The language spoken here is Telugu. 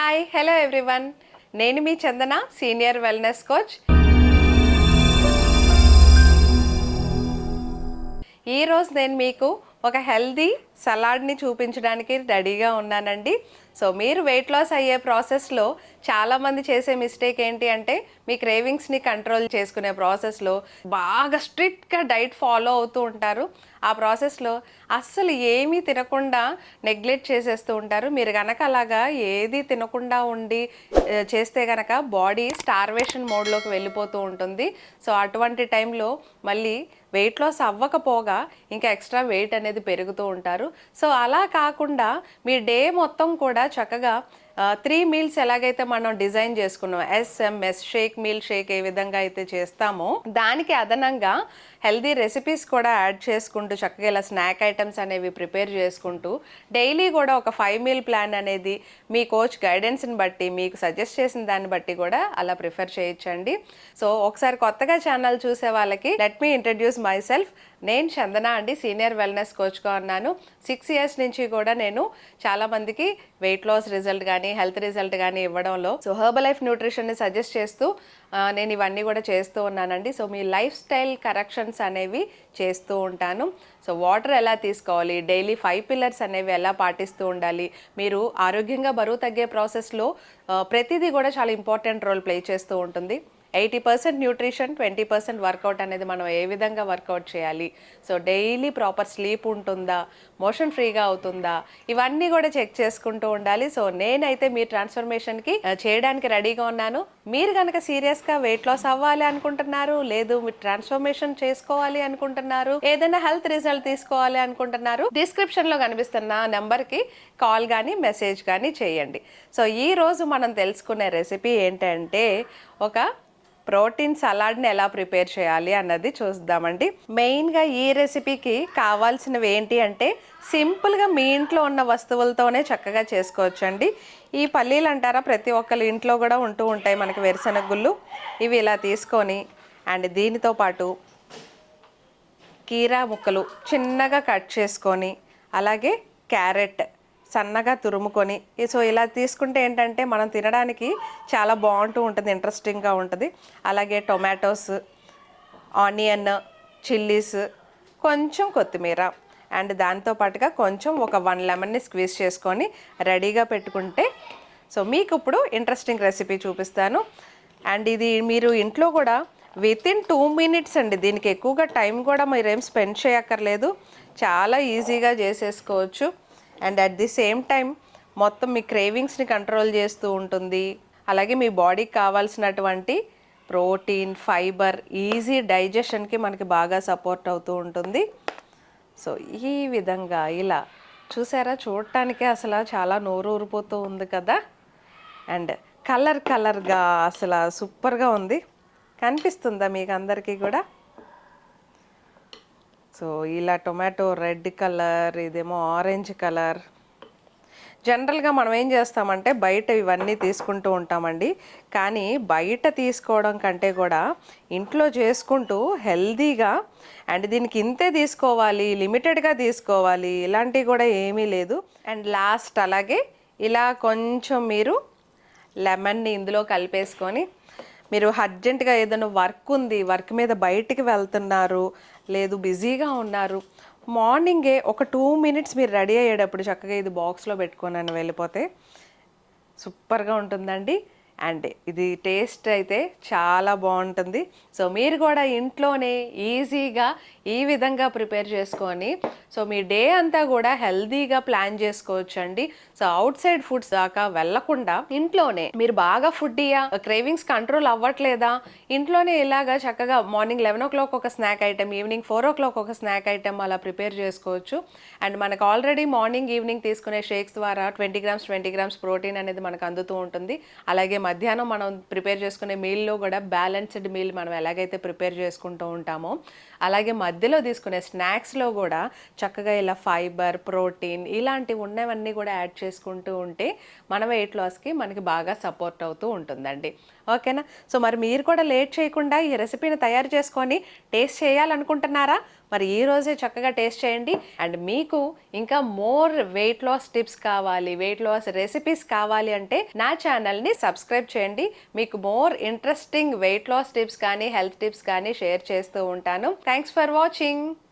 హాయ్ హలో ఎవ్రీవన్, నేను మీ చందన, సీనియర్ వెల్నెస్ కోచ్. ఈరోజు నేను మీకు ఒక హెల్దీ సలాడ్ని చూపించడానికి రెడీగా ఉన్నానండి. సో మీరు వెయిట్ లాస్ అయ్యే ప్రాసెస్లో చాలామంది చేసే మిస్టేక్ ఏంటి అంటే, మీ క్రేవింగ్స్ని కంట్రోల్ చేసుకునే ప్రాసెస్లో బాగా స్ట్రిక్ట్గా డైట్ ఫాలో అవుతూ ఉంటారు. ఆ ప్రాసెస్లో అస్సలు ఏమీ తినకుండా నెగ్లెక్ట్ చేసేస్తూ ఉంటారు. మీరు కనుక అలాగా ఏది తినకుండా ఉండి చేస్తే కనుక బాడీ స్టార్వేషన్ మోడ్లోకి వెళ్ళిపోతూ ఉంటుంది. సో అటువంటి టైంలో మళ్ళీ వెయిట్ లాస్ అవ్వకపోగా ఇంకా ఎక్స్ట్రా వెయిట్ అనేది పెరుగుతూ ఉంటారు. సో అలా కాకుండా మీ డే మొత్తం కూడా చక్కగా 3 మీల్స్ ఎలాగైతే మనం డిజైన్ చేసుకున్నాం, ఎస్ఎంఎస్ షేక్ మీల్ షేక్ ఏ విధంగా అయితే చేస్తామో దానికి అదనంగా హెల్దీ రెసిపీస్ కూడా యాడ్ చేసుకుంటూ చక్కగా ఇలా స్నాక్ ఐటమ్స్ అనేవి ప్రిపేర్ చేసుకుంటూ డైలీ కూడా ఒక 5 మీల్ ప్లాన్ అనేది మీ కోచ్ గైడెన్స్ని బట్టి మీకు సజెస్ట్ చేసిన దాన్ని బట్టి కూడా అలా ప్రిఫర్ చేయొచ్చండి. సో ఒకసారి కొత్తగా ఛానల్ చూసే వాళ్ళకి let me introduce my self. నేను చందన అండి, సీనియర్ వెల్నెస్ కోచ్గా ఉన్నాను. 6 ఇయర్స్ నుంచి కూడా నేను చాలామందికి వెయిట్ లాస్ రిజల్ట్ కానీ హెల్త్ రిజల్ట్ కానీ ఇవ్వడంలో సో హెర్బల్ లైఫ్ న్యూట్రిషన్ని సజెస్ట్ చేస్తూ నేను ఇవన్నీ కూడా చేస్తూ ఉన్నానండి. సో మీ లైఫ్ స్టైల్ కరెక్షన్స్ అనేవి చేస్తూ ఉంటాను. సో వాటర్ ఎలా తీసుకోవాలి, డైలీ 5 పిల్లర్స్ అనేవి ఎలా పాటిస్తూ ఉండాలి, మీరు ఆరోగ్యంగా బరువు తగ్గే ప్రాసెస్లో ప్రతిదీ కూడా చాలా ఇంపార్టెంట్ రోల్ ప్లే చేస్తూ ఉంటుంది. 80% న్యూట్రిషన్, 20% వర్కౌట్ అనేది మనం ఏ విధంగా వర్కౌట్ చేయాలి, సో డైలీ ప్రాపర్ స్లీప్ ఉంటుందా, మోషన్ ఫ్రీగా అవుతుందా, ఇవన్నీ కూడా చెక్ చేసుకుంటూ ఉండాలి. సో నేనైతే మీ ట్రాన్స్ఫర్మేషన్కి చేయడానికి రెడీగా ఉన్నాను. మీరు కనుక సీరియస్గా వెయిట్ లాస్ అవ్వాలి అనుకుంటున్నారు, లేదు మీరు ట్రాన్స్ఫర్మేషన్ చేసుకోవాలి అనుకుంటున్నారు, ఏదైనా హెల్త్ రిజల్ట్ తీసుకోవాలి అనుకుంటున్నారు, డిస్క్రిప్షన్లో కనిపిస్తున్న నెంబర్కి కాల్ కానీ మెసేజ్ కానీ చేయండి. సో ఈరోజు మనం తెలుసుకునే రెసిపీ ఏంటంటే ఒక ప్రోటీన్ సలాడ్ని ఎలా ప్రిపేర్ చేయాలి అన్నది చూద్దామండి. మెయిన్గా ఈ రెసిపీకి కావాల్సినవి ఏంటి అంటే, సింపుల్గా మీ ఇంట్లో ఉన్న వస్తువులతోనే చక్కగా చేసుకోవచ్చండి. ఈ పల్లీలు అంటారా, ప్రతి ఒక్కరి ఇంట్లో కూడా ఉంటూ ఉంటాయి మనకి వేరుశనగ గుళ్ళు. ఇవి ఇలా తీసుకొని అండ్ దీనితో పాటు కీరా ముక్కలు చిన్నగా కట్ చేసుకొని, అలాగే క్యారెట్ సన్నగా తురుముకొని, సో ఇలా తీసుకుంటే ఏంటంటే మనం తినడానికి చాలా బాగుంటూ ఉంటుంది, ఇంట్రెస్టింగ్గా ఉంటుంది. అలాగే టొమాటోస్, ఆనియన్, చిల్లీస్, కొంచెం కొత్తిమీర అండ్ దాంతోపాటుగా కొంచెం ఒక 1 లెమన్ని స్క్వీజ్ చేసుకొని రెడీగా పెట్టుకుంటే, సో మీకు ఇప్పుడు ఇంట్రెస్టింగ్ రెసిపీ చూపిస్తాను. అండ్ ఇది మీరు ఇంట్లో కూడా వితిన్ 2 మినిట్స్ అండి, దీనికి ఎక్కువగా టైం కూడా మీరేం స్పెండ్ చేయక్కర్లేదు, చాలా ఈజీగా చేసేసుకోవచ్చు. And at the same time మొత్తం మీ క్రేవింగ్స్ని కంట్రోల్ చేస్తూ ఉంటుంది. అలాగే మీ బాడీకి కావాల్సినటువంటి ప్రోటీన్, ఫైబర్, ఈజీ డైజెషన్కి మనకి బాగా సపోర్ట్ అవుతూ ఉంటుంది. సో ఈ విధంగా ఇలా చూసారా, చూడటానికే అసలు చాలా నోరు ఊరిపోతూ ఉంది కదా. అండ్ కలర్గా అసలు సూపర్గా ఉంది, కనిపిస్తుందా మీకు అందరికీ కూడా. సో ఇలా టొమాటో రెడ్ కలర్, ఇదేమో ఆరెంజ్ కలర్. జనరల్గా మనం ఏం చేస్తామంటే బయట ఇవన్నీ తీసుకుంటూ ఉంటామండి, కానీ బయట తీసుకోవడం కంటే కూడా ఇంట్లో చేసుకుంటూ హెల్దీగా అండ్ దీనికి ఇంతే తీసుకోవాలి, లిమిటెడ్గా తీసుకోవాలి, ఇలాంటివి కూడా ఏమీ లేదు. అండ్ లాస్ట్ అలాగే ఇలా కొంచెం మీరు లెమన్ని ఇందులో కలిపేసుకొని, మీరు అర్జెంటుగా ఏదైనా వర్క్ ఉంది, వర్క్ మీద బయటికి వెళ్తున్నారు, లేదు బిజీగా ఉన్నారు, మార్నింగే ఒక 2 మినిట్స్ మీరు రెడీ అయ్యేటప్పుడు చక్కగా ఇది బాక్స్లో పెట్టుకొని వెళ్ళిపోతే సూపర్గా ఉంటుందండి. అండ్ ఇది టేస్ట్ అయితే చాలా బాగుంటుంది. సో మీరు కూడా ఇంట్లోనే ఈజీగా ఈ విధంగా ప్రిపేర్ చేసుకొని సో మీ డే అంతా కూడా హెల్తీగా ప్లాన్ చేసుకోవచ్చు అండి. సో అవుట్ సైడ్ ఫుడ్స్ దాకా వెళ్లకుండా ఇంట్లోనే మీరు బాగా ఫుడ్డీయా, క్రేవింగ్స్ కంట్రోల్ అవ్వట్లేదా, ఇంట్లోనే ఇలాగా చక్కగా మార్నింగ్ 11 o'clock ఒక స్నాక్ ఐటెం, ఈవినింగ్ 4 o'clock ఒక స్నాక్ ఐటెం అలా ప్రిపేర్ చేసుకోవచ్చు. అండ్ మనకు ఆల్రెడీ మార్నింగ్ ఈవినింగ్ తీసుకునే షేక్స్ ద్వారా 20 grams ప్రోటీన్ అనేది మనకు అందుతూ ఉంటుంది. అలాగే మధ్యాహ్నం మనం ప్రిపేర్ చేసుకునే మీల్లో కూడా బ్యాలెన్స్డ్ మీల్ మనం ఎలాగైతే ప్రిపేర్ చేసుకుంటూ ఉంటామో, అలాగే మధ్యలో తీసుకునే స్నాక్స్లో కూడా చక్కగా ఇలా ఫైబర్, ప్రోటీన్ ఇలాంటివి ఉన్నవన్నీ కూడా యాడ్ చేసుకుంటూ ఉంటే మన వెయిట్ లాస్కి మనకి బాగా సపోర్ట్ అవుతూ ఉంటుందండి. ఓకేనా. సో మరి మీరు కూడా లేట్ చేయకుండా ఈ రెసిపీని తయారు చేసుకొని టేస్ట్ చేయాలనుకుంటున్నారా? మరి ఈ రోజే చక్కగా టేస్ట్ చేయండి. అండ్ మీకు ఇంకా మోర్ వెయిట్ లాస్ టిప్స్ కావాలి, వెయిట్ లాస్ రెసిపీస్ కావాలి అంటే నా ఛానల్ని సబ్స్క్రైబ్ చేయండి. మీకు more interesting weight loss tips కానీ హెల్త్ టిప్స్ కానీ షేర్ చేస్తూ ఉంటాను. Thanks for watching.